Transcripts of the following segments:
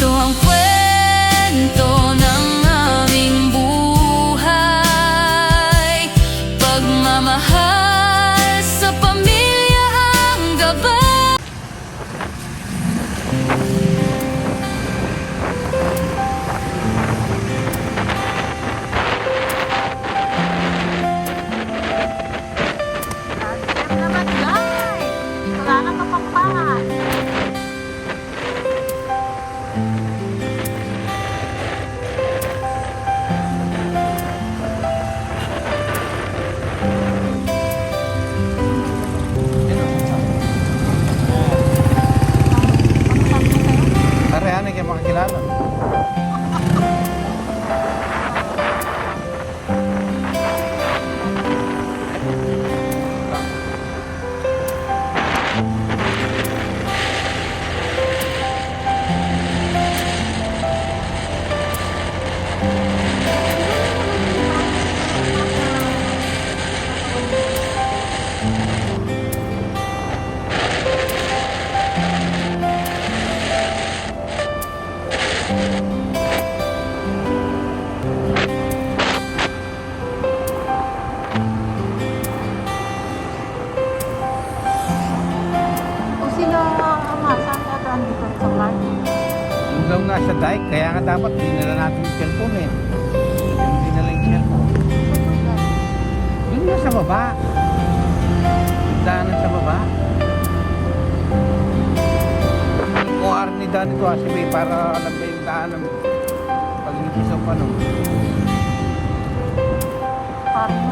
Ito ang kwento ng aming buhay, pagmamahal sa pamilya ang gabay. Naman guys, wala nang kapampangan. Parehan na kayo makakilala. Kung sila ama, saan ka daan dito sa bar? Yung daw nga sa dike, kaya nga dapat dinala natin yung cellphone eh. Yung dinala yung cellphone. Yung nasa baba. Yung daanan sa baba. Kung arni daan ito asibi para alam na yung daanan. Pag hindi sa ano. Parang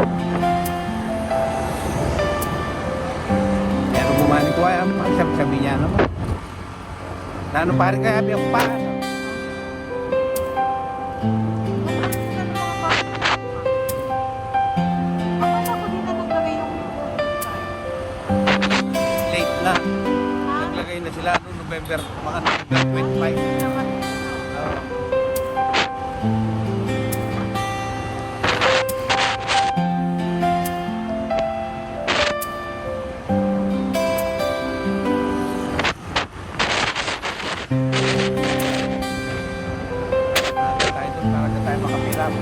Kaya nung bumani ko ay ang sabi niya naman. Lalo pare kaya biyang pa. Late na. Naglagay na sila noong November, mga November 25. Tayo doon talaga tayo makapilam.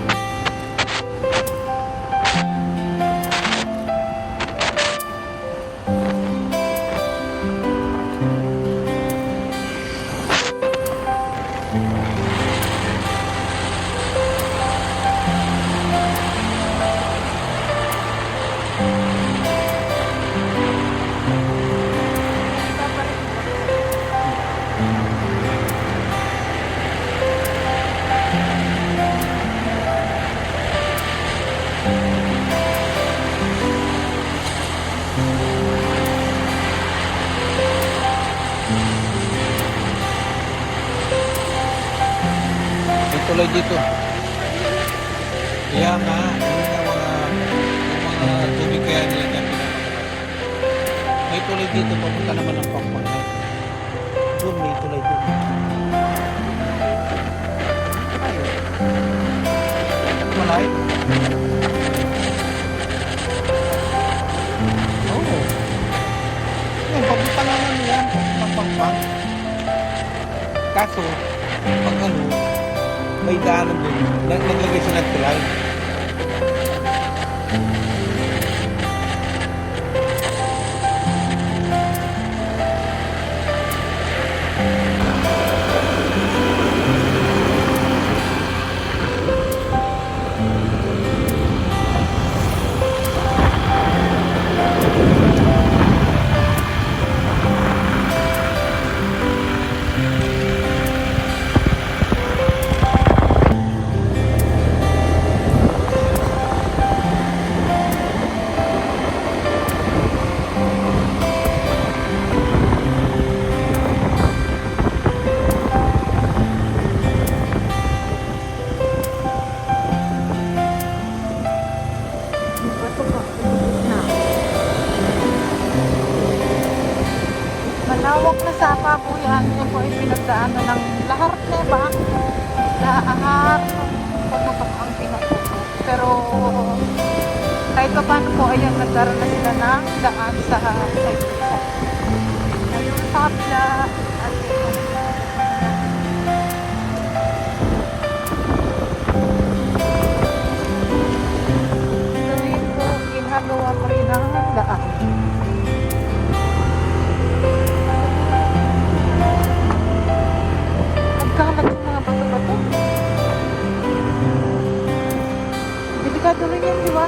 Tuloy dito. Kaya nga, yung mga tubig kaya nila kaya pinapakita. May tuloy dito, papunta naman ng Pampanga. Doon, may tuloy doon. Ayun. Malayo. Oo. Yan, papunta naman yan, ng Pampanga. Kaso, pag ano, may daanan doon. Naglagay sila ng tulay. malawak na sapa po yan. Yan po ay pinagdaanan ng lahar na ba? Lahar. Pagmutok ang pinaputok. Pero kahit pa paano po, ayan, nagkaroon na sila ng daan sa Ayun, sa kabila. At Kalat yung mga bato-bato. Delikado rin yan, di ba?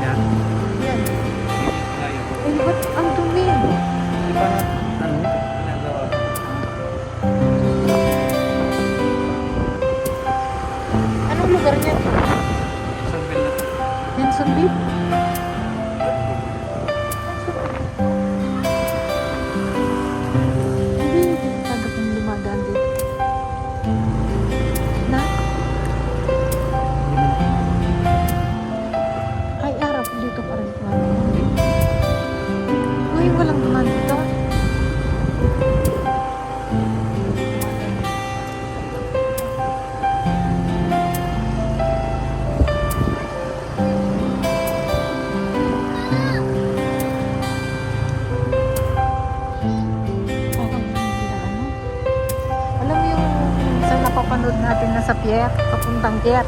Yan. Yan. Tayo. Eh, ba't ang dumi? Di ba, ano, ginagawa? Anong lugar niya? Sabihin na. Jacksonville? Hindi, delikado kung lumadaan dito. Na? Ay, araw dito pa rin. Uy, walang duman dito. Parang hindi na ano. Alam mo yung sa napapanood natin na sa Pierre, papuntang Pierre.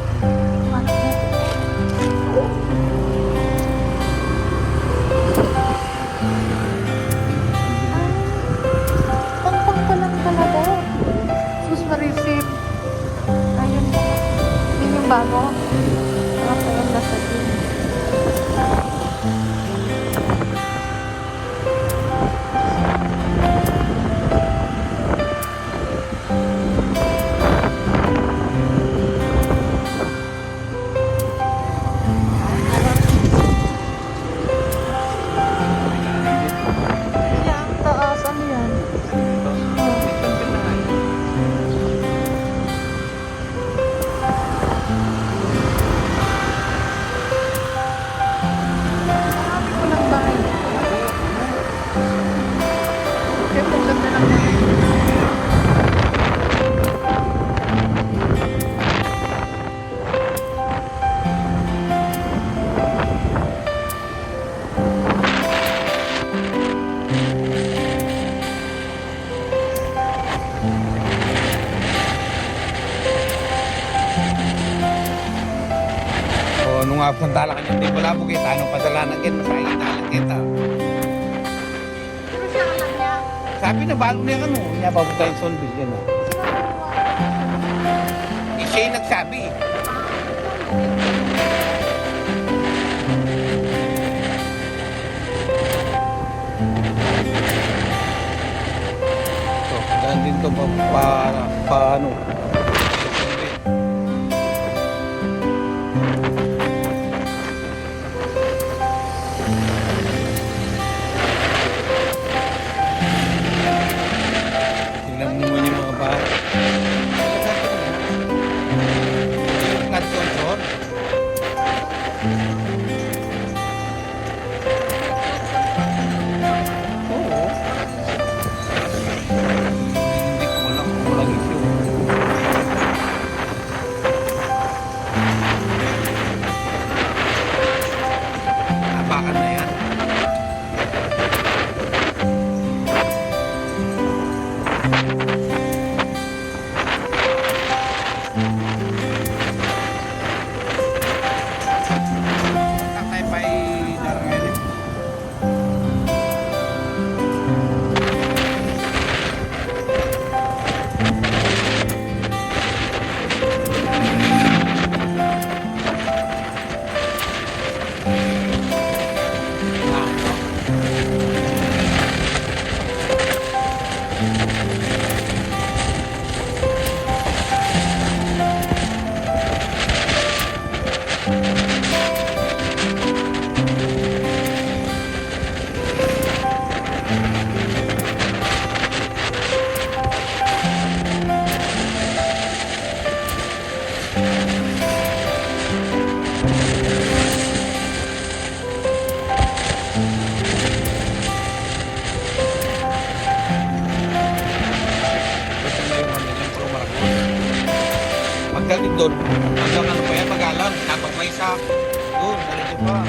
Pampang pa lang talaga. Sus Marisip. Ayun. Yun yung bago. Nakapayang nasa din. Kaya ang taas, ano yan? Marami ko ng bahay. Kaya ang ganda ng O, nung nga punta lang kanya, di pala po kita, anong padalanan kita, masaya lang kita. Pero siya alam niya. Sabi na, bago na yung ano, niya papunta yung Sonville, yan o. Siya yung nagsabi. So, dahil din ito ano. Tingnan mo naman yung mga bahay. Flood control. Oo. Hindi ko alam kung walang issue. Abakan na yan. Tatay pa darangay. Pagdating doon, hanggang ano pa yan, Magalang, tapos may isa, doon, nalito pa.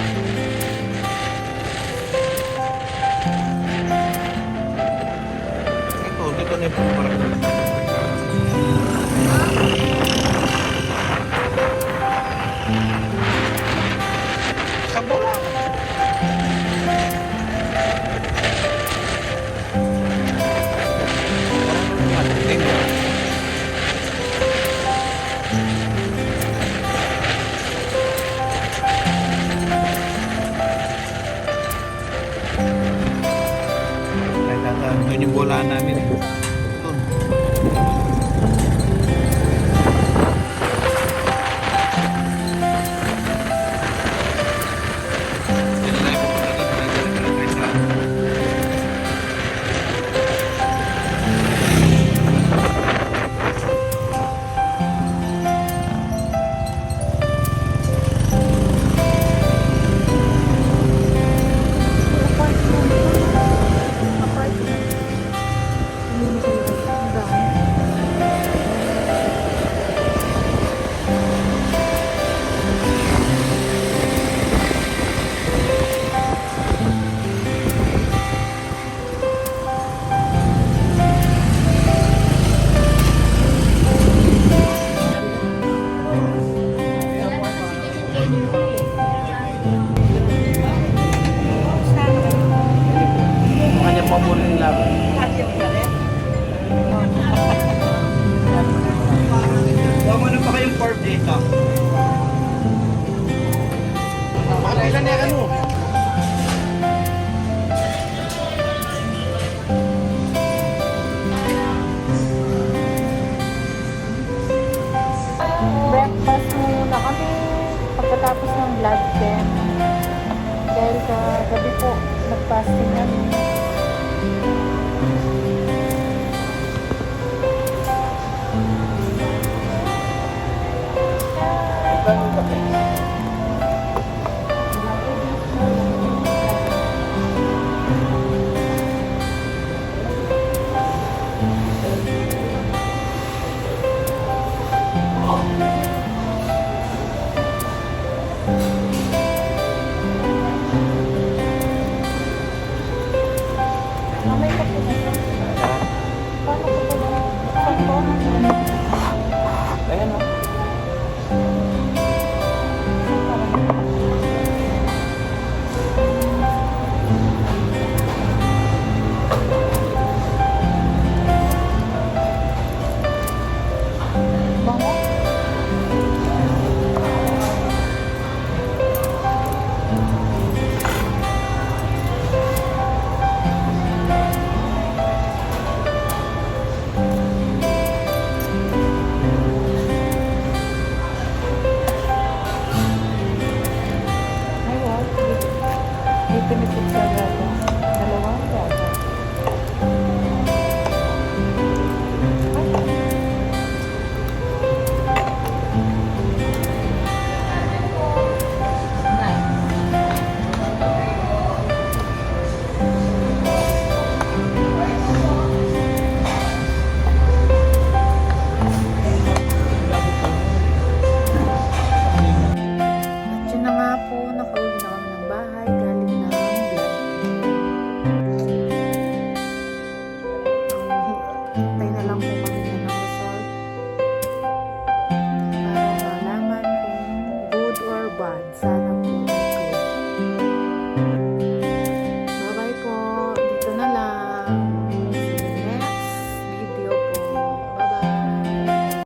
Dito na yung pumarang. Sa bola. Dito. Pakailan na ano? Breakfast muna kami pagkatapos ng blood test. Dahil sa gabi po, nag-fasting kami. Ganun ba?